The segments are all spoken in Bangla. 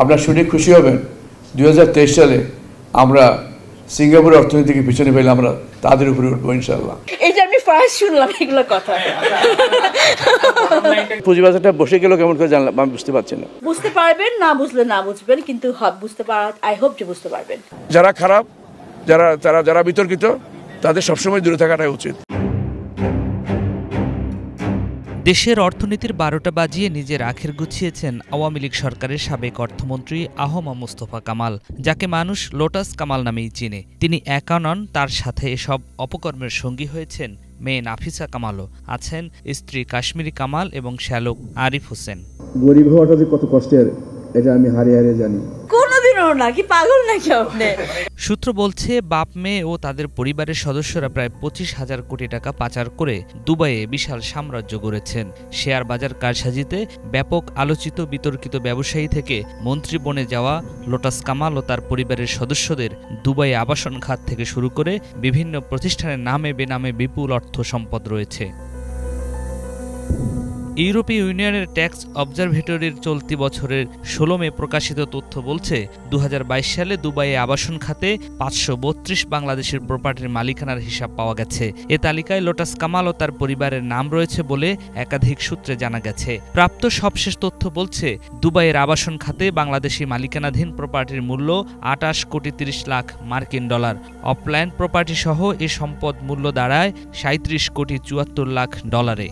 আপনারা শুনে খুশি হবেন 2023 সালে আমরা সিঙ্গাপুরের অর্থনীতিকে পিছনে ফেলে আমরা তাদের উপরে উঠবো ইনশাআল্লাহ। এই যে আমি ফার্স্ট শুনলাম এগুলো কথা। পুঁজিবাজারটা বসে গেল কেমন করে জানলাম আমি বুঝতে পারছি না। বুঝতে পারবেন, না বুঝলে না বুঝবেন, কিন্তু বুঝতে পারা আই হোপ যে বুঝতে পারবেন। যারা খারাপ, যারা বিতর্কিত, তাদের সবসময় দূরে থাকাটাই উচিত। দেশের অর্থনীতির 12টা বাজিয়ে নিজের আখের গুছিয়েছেন আওয়ামী লীগ সরকারের সাবেক অর্থমন্ত্রী আহমা মুস্তফা কামাল, যাকে মানুষ লোটাস কামাল নামেই চিনে। তিনি একা নন, তার সাথে এসব অপকর্মের সঙ্গী হয়েছেন মেয়ে নাফিসা কামালও, আছেন স্ত্রী কাশ্মীরি কামাল এবং শ্যালক আরিফ হোসেন। গরিব হওয়াটা যে কত কষ্টের এটা আমি হারিয়ে জানি। কোনোদিনও না, কি পাগল নাকি আপনি? সূত্র বলছে বাপ মেয়ে ও তাদের পরিবারের সদস্যরা প্রায় 25,000 কোটি টাকা পাচার করে দুবাইয়ে বিশাল সাম্রাজ্য গড়েছেন। শেয়ার বাজার কারসাজিতে ব্যাপক আলোচিত বিতর্কিত ব্যবসায়ী থেকে মন্ত্রী বনে যাওয়া লোটাস কামাল ও তার পরিবারের সদস্যদের দুবাইয়ে আবাসন খাত থেকে শুরু করে বিভিন্ন প্রতিষ্ঠানের নামে বেনামে বিপুল অর্থ সম্পদ রয়েছে। ইউরোপীয় ইউনিয়নের ট্যাক্স অবজারভেটরির চলতি বছরের 16 মে প্রকাশিত তথ্য বলছে 2022 সালে দুবাইয়ে আবাসন খাতে 532 বাংলাদেশের প্রপার্টির মালিকানার হিসাব পাওয়া গেছে। এ তালিকায় লোটাস কামাল ও তার পরিবারের নাম রয়েছে বলে একাধিক সূত্রে জানা গেছে। প্রাপ্ত সবশেষ তথ্য বলছে দুবাইয়ের আবাসন খাতে বাংলাদেশি মালিকানাধীন প্রপার্টির মূল্য 28 কোটি 30 লাখ মার্কিন ডলার। অফল্যান্ড প্রপার্টি সহ এ সম্পদ মূল্য দাঁড়ায় 37 কোটি 74 লাখ ডলারে।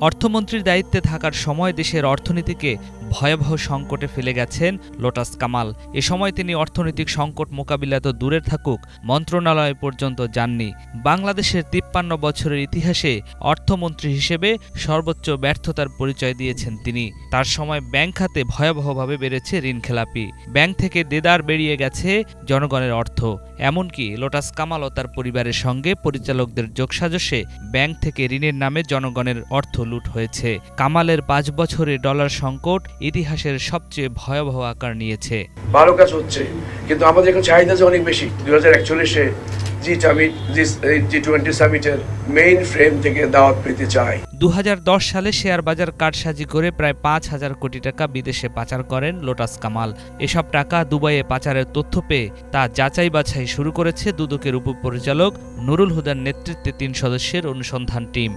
অর্থমন্ত্রীর দায়িত্বে থাকার সময় দেশের অর্থনীতিকে ভয়াবহ সংকটে ফেলে গেছেন লোটাস কামাল। এ সময় তিনি অর্থনৈতিক সংকট মোকাবিলা তো দূরে থাকুক, মন্ত্রণালয় পর্যন্ত যাননি। বাংলাদেশের 53 বছরের ইতিহাসে অর্থমন্ত্রী হিসেবে সর্বোচ্চ ব্যর্থতার পরিচয় দিয়েছেন তিনি। তার সময় ব্যাংক খাতে ভয়াবহভাবে বেড়েছে ঋণখেলাপি, ব্যাংক থেকে দেদার বেরিয়ে গেছে জনগণের অর্থ। এমনকি লোটাস কামাল ও তার পরিবারের সঙ্গে পরিচালকদের যোগসাজশে ব্যাংক থেকে ঋণের নামে জনগণের অর্থ লুট হয়েছে। কামালের 5 বছরের ডলার সংকট ইতিহাসের সবচেয়ে ভয়াবহ আকার নিয়েছে। ভালো কাজ হচ্ছে, কিন্তু আমাদের এখন চাহিদা যে অনেক বেশি। 2041-এ G20 সামিটের মেইন ফ্রেম থেকে দাওয়াত পেতে চাই। 2010 সালে শেয়ার বাজার কারসাজি করে প্রায় 5,000 কোটি টাকা বিদেশে পাচার করেন লোটাস কামাল। এসব টাকা দুবাইয়ে পাচারের তথ্য পেয়ে তা যাচাই বাছাই শুরু করেছে দুদকের উপপরিচালক নুরুল হুদার নেতৃত্বে 3 সদস্যের অনুসন্ধান টিম।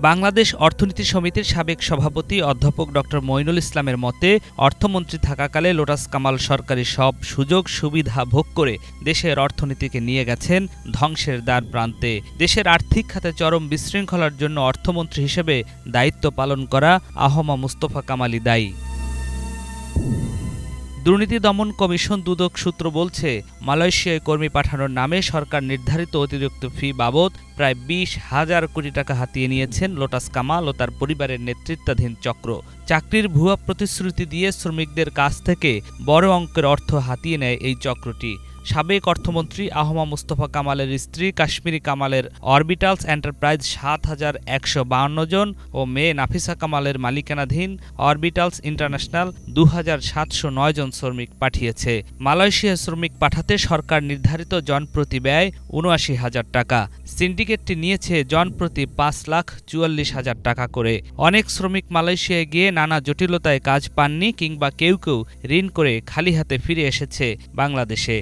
বাংলাদেশ অর্থনীতি সমিতির সাবেক সভাপতি অধ্যাপক ড মঈনুল ইসলামের মতে, অর্থমন্ত্রী থাকাকালে লোটাস কামাল সরকারি সব সুযোগ সুবিধা ভোগ করে দেশের অর্থনীতিকে নিয়ে গেছেন ধ্বংসের দ্বার প্রান্তে। দেশের আর্থিক খাতে চরম বিশৃঙ্খলার জন্য অর্থমন্ত্রী হিসেবে দায়িত্ব পালন করা আহমা মুস্তফা কামালই দায়ী। দুর্নীতি দমন কমিশন দুদক সূত্র বলছে, মালয়েশিয়ায় কর্মী পাঠানোর নামে সরকার নির্ধারিত অতিরিক্ত ফি বাবদ প্রায় 20,000 কোটি টাকা হাতিয়ে নিয়েছেন লোটাস কামাল ও তার পরিবারের নেতৃত্বাধীন চক্র। চাকরির ভুয়া প্রতিশ্রুতি দিয়ে শ্রমিকদের কাছ থেকে বড় অঙ্কের অর্থ হাতিয়ে নেয় এই চক্রটি। সাবেক অর্থমন্ত্রী আহমা মুস্তফা কামালের স্ত্রী কাশ্মীরি কামালের অরবিটালস এন্টারপ্রাইজ 7,152 জন ও মেয়ে নাফিসা কামালের মালিকানাধীন অরবিটালস ইন্টারন্যাশনাল 2,709 জন শ্রমিক পাঠিয়েছে। মালয়েশিয়া শ্রমিক পাঠাতে সরকার নির্ধারিত জনপ্রতি ব্যয় 79,000 টাকা। সিন্ডিকেটটি নিয়েছে জনপ্রতি 5,44,000 টাকা করে। অনেক শ্রমিক মালয়েশিয়ায় গিয়ে নানা জটিলতায় কাজ পাননি কিংবা কেউ কেউ ঋণ করে খালি হাতে ফিরে এসেছে বাংলাদেশে।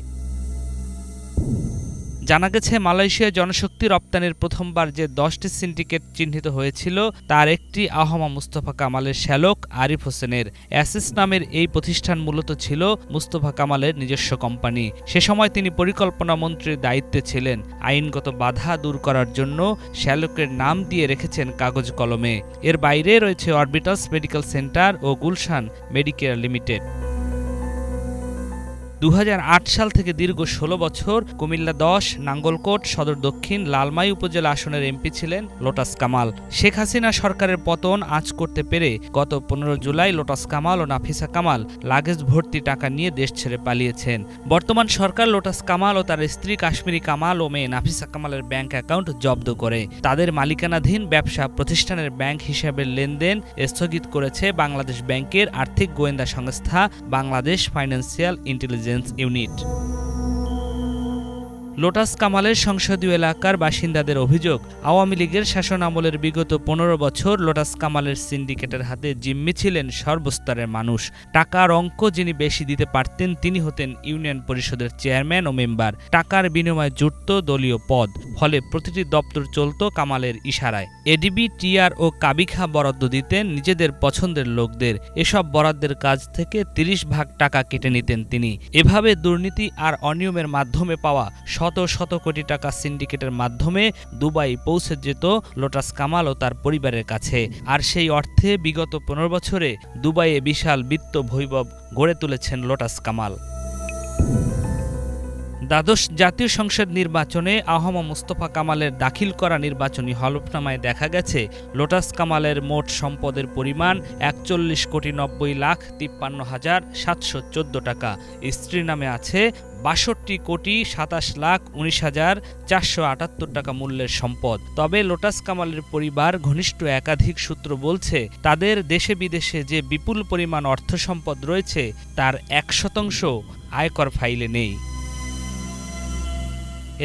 জানা গেছে, মালয়েশিয়ায় জনশক্তি রপ্তানির প্রথমবার যে 10টি সিন্ডিকেট চিহ্নিত হয়েছিল তার একটি আহমা মুস্তফা কামালের শ্যালক আরিফ হোসেনের। অ্যাসিস নামের এই প্রতিষ্ঠান মূলত ছিল মুস্তফা কামালের নিজস্ব কোম্পানি। সে সময় তিনি পরিকল্পনা মন্ত্রীর দায়িত্বে ছিলেন। আইনগত বাধা দূর করার জন্য শ্যালকের নাম দিয়ে রেখেছেন কাগজ কলমে। এর বাইরে রয়েছে অরবিটালস মেডিকেল সেন্টার ও গুলশান মেডিকেয়ার লিমিটেড। 2008 সাল থেকে দীর্ঘ 16 বছর কুমিল্লা 10, নাঙ্গলকোট, সদর দক্ষিণ, লালমাই উপজেলা আসনের এমপি ছিলেন লোটাস কামাল। শেখ হাসিনা সরকারের পতন আঁচ করতে পেরে গত 15 জুলাই লোটাস কামাল ও নাফিসা কামাল লাগেজ ভর্তি টাকা নিয়ে দেশ ছেড়ে পালিয়েছেন। বর্তমান সরকার লোটাস কামাল ও তার স্ত্রী কাশ্মীরি কামাল ও মেয়ে নাফিসা কামালের ব্যাংক অ্যাকাউন্ট জব্দ করে তাদের মালিকানাধীন ব্যবসা প্রতিষ্ঠানের ব্যাংক হিসাবের লেনদেন স্থগিত করেছে বাংলাদেশ ব্যাংকের আর্থিক গোয়েন্দা সংস্থা Bangladesh financial intelligence unit. Lotus কামালের সংসদীয় এলাকার বাসিন্দাদের অভিযোগ, আওয়ামী লীগের শাসনামলের বিগত ১৫ বছর লোটাস কামালের সিন্ডিকেটের হাতে জিম্মি ছিলেন সর্বস্তরের মানুষ। টাকার অঙ্ক যিনি বেশি দিতে পারতেন তিনি হতেন ইউনিয়ন পরিষদের চেয়ারম্যান ও মেম্বার। টাকার বিনিময়ে জুটত দলীয় পদ, ফলে প্রতিটি দপ্তর চলত কামালের ইশারায়। এডিবি, টিআর ও কাবিখা বরাদ্দ দিতেন নিজেদের পছন্দের লোকদের। এসব বরাদ্দের কাজ থেকে ৩০ ভাগ টাকা কেটে নিতেন তিনি। এভাবে দুর্নীতি আর অনিয়মের মাধ্যমে পাওয়া শত শত কোটি টাকা সিন্ডিকেটের মাধ্যমে দুবাই পৌঁছে যেত লোটাস কামাল ও তার পরিবারের কাছে। আর সেই অর্থে বিগত ১৫ বছরে দুবাইয়ে বিশাল বিত্ত বৈভব গড়ে তুলেছেন লোটাস কামাল। দ্বাদশ জাতীয় সংসদ নির্বাচনে আহম মোস্তফা কামালের দাখিল করা নির্বাচনী হলফনামায় দেখা গেছে লোটাস কামালের মোট সম্পদের পরিমাণ ৪১,৯৫,৫৩,৭১৪ টাকা। স্ত্রীর নামে আছে ৬২,২৭,১৯,৪৭৮ টাকা মূল্যের সম্পদ। তবে লোটাস কামালের পরিবার ঘনিষ্ঠ একাধিক সূত্র বলছে, তাদের দেশে বিদেশে যে বিপুল পরিমাণ অর্থ সম্পদ রয়েছে তার ১% আয়কর ফাইলে নেই।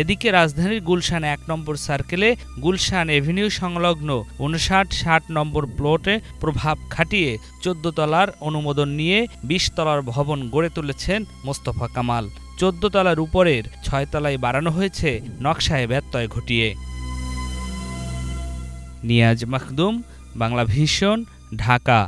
এদিকে রাজধানীর গুলশান ১ নম্বর সার্কেলে গুলশান এভিনিউ সংলগ্ন ৫৯-৬০ নম্বর প্লটে প্রভাব খাটিয়ে ১৪ তলার অনুমোদন নিয়ে ২০ তলার ভবন গড়ে তুলেছেন মোস্তফা কামাল। ১৪ তলার উপরের ৬ তলায় বাড়ানো হয়েছে নকশায় ব্যত্যয় ঘটিয়ে। নিয়াজ মাখদুম, বাংলা ভিশন, ঢাকা।